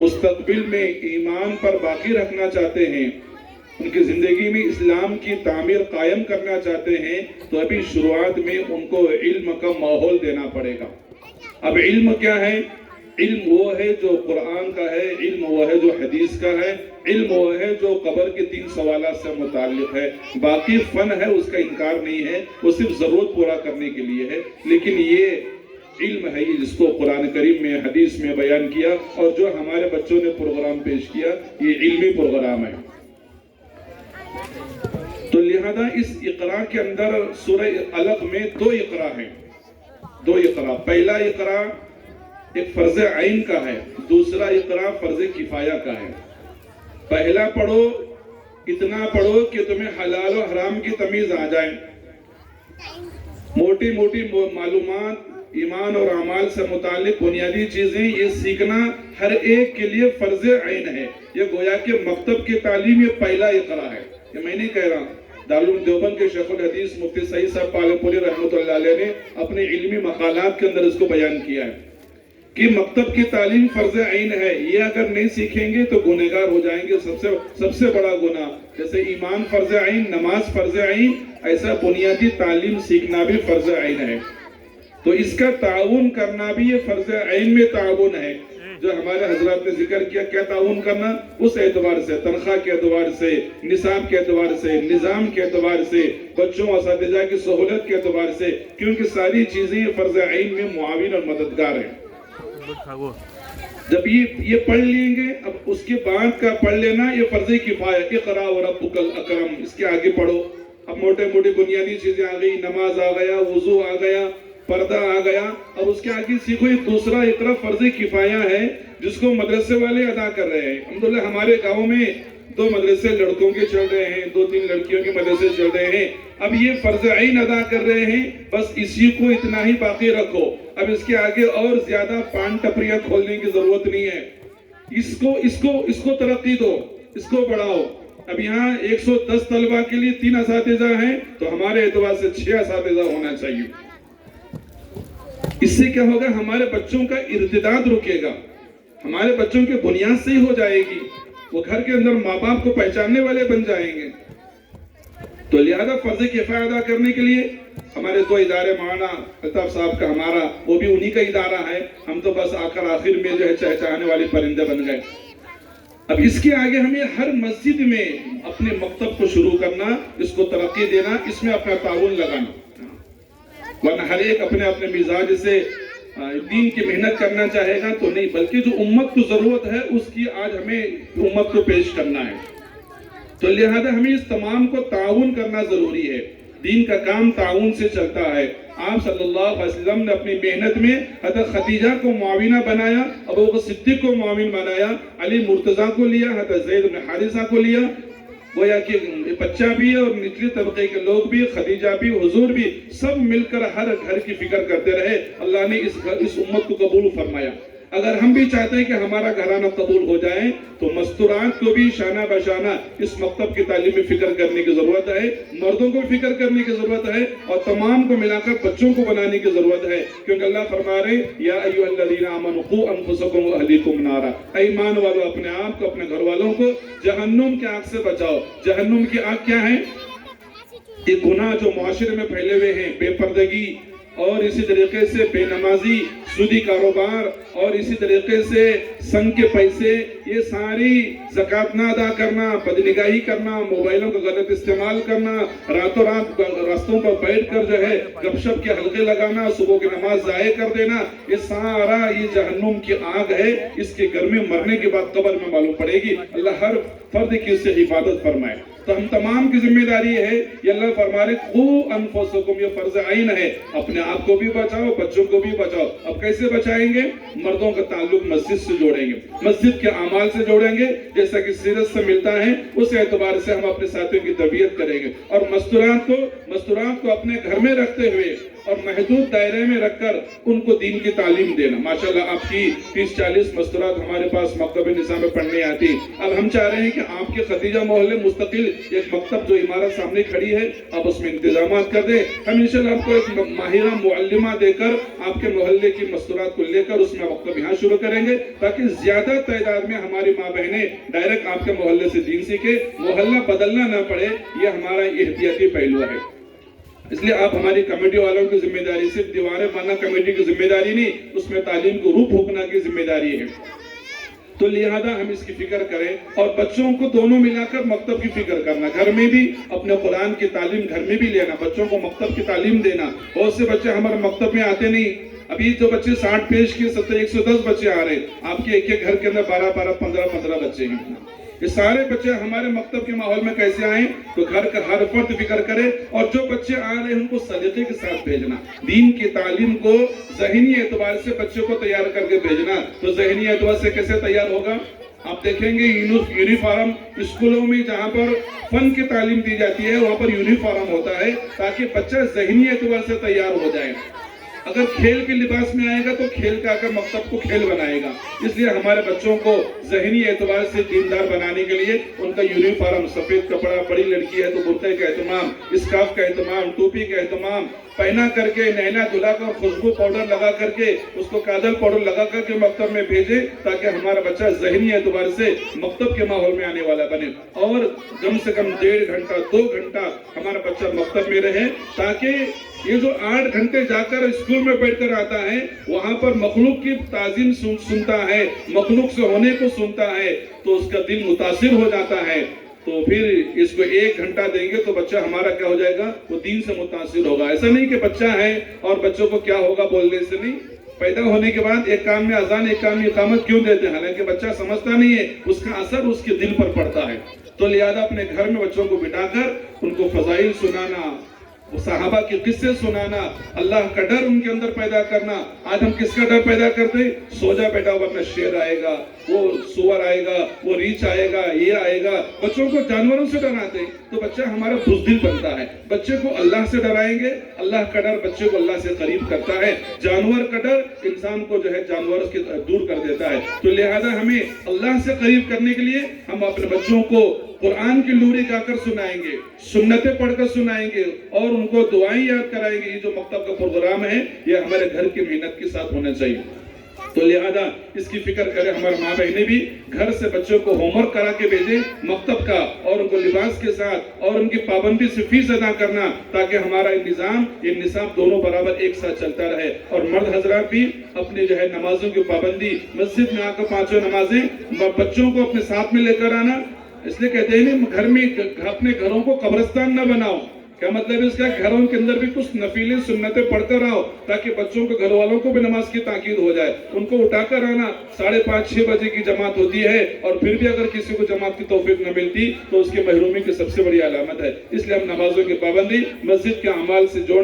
مستقبل میں ایمان پر باقی رکھنا چاہتے ہیں، ان کی زندگی میں اسلام کی تعمیر قائم کرنا چاہتے ہیں، تو ابھی شروعات میں ان کو علم کا ماحول دینا پڑے گا۔ اب علم کیا ہے؟ علم وہ ہے جو قرآن کا ہے، علم وہ ہے جو حدیث کا ہے، علم وہ ہے جو قبر کے 3 سوالات سے متعلق ہے۔ باقی فن ہے، اس کا انکار نہیں ہے، وہ صرف ضرورت پورا کرنے کے لیے ہے، لیکن یہ علم ہے جس کو قرآن کریم میں حدیث میں بیان کیا، اور جو ہمارے بچوں نے پروگرام پیش کیا یہ علمی پروگرام ہے۔ تو لہذا اس اقرا کے اندر سورہ علق میں 2 اقرا ہیں، 2 اقرا۔ پہلا اقرا ایک فرض عین کا ہے، دوسرا اقرا فرض کفایہ کا ہے۔ پہلا پڑھو، اتنا پڑھو کہ تمہیں حلال و حرام کی تمیز آ جائے، موٹی موٹی معلومات ایمان اور اعمال سے متعلق بنیادی چیزیں یہ سیکھنا ہر ایک کے لیے فرض عین ہے۔ یہ گویا کہ مکتب کی تعلیم یہ پہلا اقرا ہے، یہ میں نہیں کہہ رہا۔ دارالعلوم دیوبند کے شیخ الحدیث مفتی سعید صاحب پالنپوری رحمۃ اللہ علیہ نے اپنے علمی مقالات کے اندر اس کو بیان کیا ہے کہ مکتب کی تعلیم فرض عین ہے، یہ اگر نہیں سیکھیں گے تو گنہگار ہو جائیں گے۔ سب سے بڑا گناہ، جیسے ایمان فرض عین، نماز فرض عین، ایسا بنیادی تعلیم سیکھنا بھی فرض عین ہے۔ تو اس کا تعاون کرنا بھی یہ فرض عین میں تعاون ہے، جو ہمارے حضرات نے ذکر کیا۔ کیا تعاون کرنا؟ اس اعتبار سے، تنخواہ کے اعتبار سے، نصاب کے اعتبار سے، نظام کے اعتبار سے، بچوں اساتذہ کی سہولت کے اعتبار سے، کیونکہ ساری چیزیں فرض عین میں معاون اور مددگار ہیں۔ جب یہ پڑھ لیں گے، اب اس کے بعد کا پڑھ لینا یہ فرض کفایہ، اقرا وربک الاکرم، اس کے آگے پڑھو۔ اب موٹے موٹی بنیادی چیزیں آ گئی، نماز آ گیا، وضو آ گیا، پردہ آ گیا، اور اس کے آگے سیکھو۔ یہ دوسرا اقرا فرض کفایہ ہے جس کو مدرسے والے ادا کر رہے ہیں۔ الحمدللہ ہمارے گاؤں میں 2 مدرسے لڑکوں کے چل رہے ہیں، 2-3 لڑکیوں کے مدرسے چل رہے ہیں۔ اب یہ فرض عین ادا کر رہے ہیں، بس اسی کو اتنا ہی باقی رکھو۔ اب اس کے آگے اور زیادہ پان ٹپریاں کھولنے کی ضرورت نہیں ہے۔ اس کو ترقی دو، اس کو بڑھاؤ۔ اب یہاں 110 طلبہ کے لیے 3 اساتذہ ہیں، تو ہمارے اعتبار سے 6 اساتذہ ہونا چاہیے۔ اس سے کیا ہوگا؟ ہمارے بچوں کا ارتداد رکے گا، ہمارے بچوں کی بنیاد صحیح ہو جائے گی، وہ گھر کے اندر ماں باپ کو پہچاننے والے بن جائیں گے۔ تو لہذا فرض کفایہ ادا کرنے کے لیے ہمارے 2 ادارے، مولانا الطاف صاحب کا ہمارا، وہ بھی انہی کا ادارہ ہے، ہم تو بس آخر میں جو ہے چہچہانے والے پرندے بن گئے۔ اب اس کے آگے ہمیں ہر مسجد میں اپنے مکتب کو شروع کرنا، اس کو ترقی دینا، اس میں اپنا تعاون لگانا، ورنہ ہر ایک اپنے مزاج سے دین کی محنت کرنا چاہے گا تو نہیں، بلکہ جو امت کو ضرورت ہے اس کی آج ہمیں امت کو پیش کرنا ہے۔ تو لہذا ہمیں اس تمام کو تعاون کرنا ضروری ہے۔ دین کا کام تعاون سے چلتا ہے۔ آپ صلی اللہ علیہ وسلم نے اپنی محنت میں حضرت خدیجہ کو معاونہ بنایا، ابو بکر صدیق کو معاون بنایا، علی مرتضیٰ کو لیا، حضرت زید بن حارثہ کو لیا۔ گویا کہ بچہ بھی اور نچلے طبقے کے لوگ بھی، خدیجہ بھی، حضور بھی، سب مل کر ہر گھر کی فکر کرتے رہے۔ اللہ نے اس امت کو قبول فرمایا۔ اگر ہم بھی چاہتے ہیں کہ ہمارا گھرانہ قبول ہو جائے تو مستورات کو بھی شانہ بشانہ اس مکتب کی تعلیم میں فکر کرنے کی ضرورت ہے، مردوں کو فکر کرنے کی ضرورت ہے، اور تمام کو ملا کر بچوں کو بنانے کی ضرورت ہے، کیونکہ اللہ فرما رہے یا ایھا الذین آمنوا قوا انفسکم واہلیکم نارا، اے ایمان والو اپنے آپ کو، اپنے گھر والوں کو جہنم کی آگ سے بچاؤ۔ جہنم کی آگ کیا ہے؟ یہ گناہ جو معاشرے میں پھیلے ہوئے ہیں، بے پردگی، اور اسی طریقے سے بے نمازی، سودی کاروبار، اور اسی طریقے سے سنگ کے پیسے، یہ ساری زکوٰۃ نہ ادا کرنا، بدنگاہی کرنا، موبائلوں کا غلط استعمال کرنا، راتوں رات راستوں پر بیٹھ کر جو ہے گپ شپ کے حلقے لگانا، صبح کی نماز ضائع کر دینا، یہ سارا یہ جہنم کی آگ ہے۔ اس کے گرمی مرنے کے بعد قبر میں معلوم پڑے گی۔ اللہ ہر فرد کی اس سے حفاظت فرمائے۔ تو ہم تمام کی ذمہ داری ہے، یہ اللہ فرما رہے قوا انفسکم، یہ فرض عین ہے، اپنے آپ کو بھی بچاؤ، بچوں کو بھی بچاؤ۔ اب کیسے بچائیں گے؟ مردوں کا تعلق مسجد سے جوڑیں گے، مسجد کے اعمال سے جوڑیں گے، جیسا کہ سیرت سے ملتا ہے، اس اعتبار سے ہم اپنے ساتھیوں کی تربیت کریں گے۔ اور مستورات کو اپنے گھر میں رکھتے ہوئے اور محدود دائرے میں رکھ کر ان کو دین کی تعلیم دینا۔ ماشاءاللہ آپ کی 30-40 مستورات ہمارے پاس مکتب نساء میں پڑھنے آتی۔ اب ہم چاہ رہے ہیں کہ آپ کے خدیجہ محلے مستقل ایک مکتب جو عمارت سامنے کھڑی ہے آپ اس میں انتظامات کر دیں. ہم انشاءاللہ آپ کو ایک ماہرہ معلمہ دے کر آپ کے محلے کی مستورات کو لے کر اس میں مکتب یہاں شروع کریں گے تاکہ زیادہ تعداد میں ہماری ماں بہنیں ڈائریکٹ آپ کے محلے سے دین سیکھیں, محلہ بدلنا نہ پڑے. یہ ہمارا احتیاطی پہلو ہے. اس لیے آپ ہماری کمیٹی والوں کی ذمہ داری صرف دیواریں بنانا کمیٹی کی ذمہ داری نہیں, اس میں تعلیم کو روح پھونکنا کی ذمہ داری ہے. تو لہذا ہم اس کی فکر کریں اور بچوں کو دونوں ملا کر مکتب کی فکر کرنا, گھر میں بھی اپنے قرآن کی تعلیم گھر میں بھی لینا, بچوں کو مکتب کی تعلیم دینا. بہت سے بچے ہمارے مکتب میں آتے نہیں, ابھی جو بچے 60 پیش کیے 110 بچے آ رہے ہیں, آپ کے ایک ایک گھر کے اندر 12 15 بچے ہیں. یہ سارے بچے ہمارے مکتب کے ماحول میں کیسے آئیں تو گھر کا ہر فرد فکر کرے, اور جو بچے آ رہے ہیں ان کو سلیقے کے ساتھ بھیجنا, دین کی تعلیم کو ذہنی اعتبار سے بچے کو تیار کر کے بھیجنا. تو ذہنی اعتبار سے کیسے تیار ہوگا؟ آپ دیکھیں گے یونیفارم اسکولوں میں جہاں پر فن کی تعلیم دی جاتی ہے وہاں پر یونیفارم ہوتا ہے تاکہ بچہ ذہنی اعتبار سے تیار ہو جائے. اگر کھیل کے لباس میں آئے گا تو کھیل کا کر مکتب کو کھیل بنائے گا. اس لیے ہمارے بچوں کو ذہنی اعتبار سے دیندار بنانے کے لیے ان کا یونیفارم, سفید کپڑا, بڑی لڑکی ہے تو کرتے کا اہتمام, اسکارف کا اہتمام, ٹوپی کا اہتمام, پہنا کر کے نہلا دھلا کر خوشبو پاؤڈر لگا کر کے اس کو کاجل پاؤڈر لگا کر کے مکتب میں بھیجے تاکہ ہمارا بچہ ذہنی اعتبار سے مکتب کے ماحول میں آنے والا بنے. اور کم سے کم 1.5 گھنٹہ 2 گھنٹہ ہمارا بچہ مکتب میں رہے تاکہ یہ جو 8 گھنٹے جا کر اسکول میں بیٹھ کر آتا ہے وہاں پر مخلوق کی تعظیم سنتا ہے, مخلوق سے ہونے کو سنتا ہے تو اس کا دل متاثر ہو جاتا ہے. تو پھر اس کو 1 گھنٹہ دیں گے تو بچہ ہمارا کیا ہو جائے گا, وہ دین سے متاثر ہوگا. ایسا نہیں کہ بچہ ہے اور بچوں کو کیا ہوگا بولنے سے نہیں, پیدا ہونے کے بعد ایک کام میں اذان ایک کام میں اقامت کیوں دیتے ہیں, حالانکہ بچہ سمجھتا نہیں ہے, اس کا اثر اس کے دل پر پڑتا ہے. تو لہذا اپنے گھر میں بچوں کو بٹھا کر ان کو فضائل سنانا, صحابہ کے قصے سنانا, اللہ کا ڈر ان کے اندر پیدا کرنا. آج ہم کس کا ڈر پیدا کرتے, سو جا بیٹا ورنہ شیر آئے گا, وہ سور آئے گا, وہ ریچھ آئے گا, یہ آئے گا. بچوں کو جانوروں سے ڈراتے تو بچہ ہمارا بزدل بنتا ہے. بچے کو اللہ سے ڈرائیں گے, اللہ کا ڈر بچے کو اللہ سے قریب کرتا ہے. جانور کا ڈر انسان کو جو ہے جانور سے دور کر دیتا ہے. تو لہذا ہمیں اللہ سے قریب کرنے کے لیے ہم اپنے بچوں کو قرآن کی لوری گا کر سنائیں گے, سنتیں پڑھ کر سنائیں گے اور ان کو دعائیں یاد کرائیں گے. یہ جو مکتب کا پروگرام ہے یہ ہمارے گھر کی محنت کے ساتھ ہونا چاہیے. تو لہذا اس کی فکر کریں, ہمارے ماں بہنیں بھی گھر سے بچوں کو ہوم ورک کرا کے بھیجیں مکتب کا, اور ان کو لباس کے ساتھ اور ان کی پابندی سے فیس ادا کرنا تاکہ ہمارا نظام یہ نصاب دونوں برابر ایک ساتھ چلتا رہے. اور مرد حضرات بھی اپنے جو ہے نمازوں کی پابندی, مسجد میں آ کر 5 نمازیں بچوں کو اپنے ساتھ میں لے کر آنا. اس لیے کہتے ہیں گھر میں اپنے گھروں کو قبرستان نہ بناؤ. کیا مطلب ہے اس کا, گھروں کے اندر بھی کچھ نفیلی سنتیں پڑھتے رہو تاکہ بچوں کو گھر والوں کو بھی نماز کی تاکید ہو جائے. ان کو اٹھا کر آنا, 5:30 6 بجے کی جماعت ہوتی ہے اور پھر بھی اگر کسی کو جماعت کی توفیق نہ ملتی تو اس کی محرومی کی سب سے بڑی علامت ہے. اس لیے ہم نمازوں کی پابندی مسجد کے اعمال سے جوڑ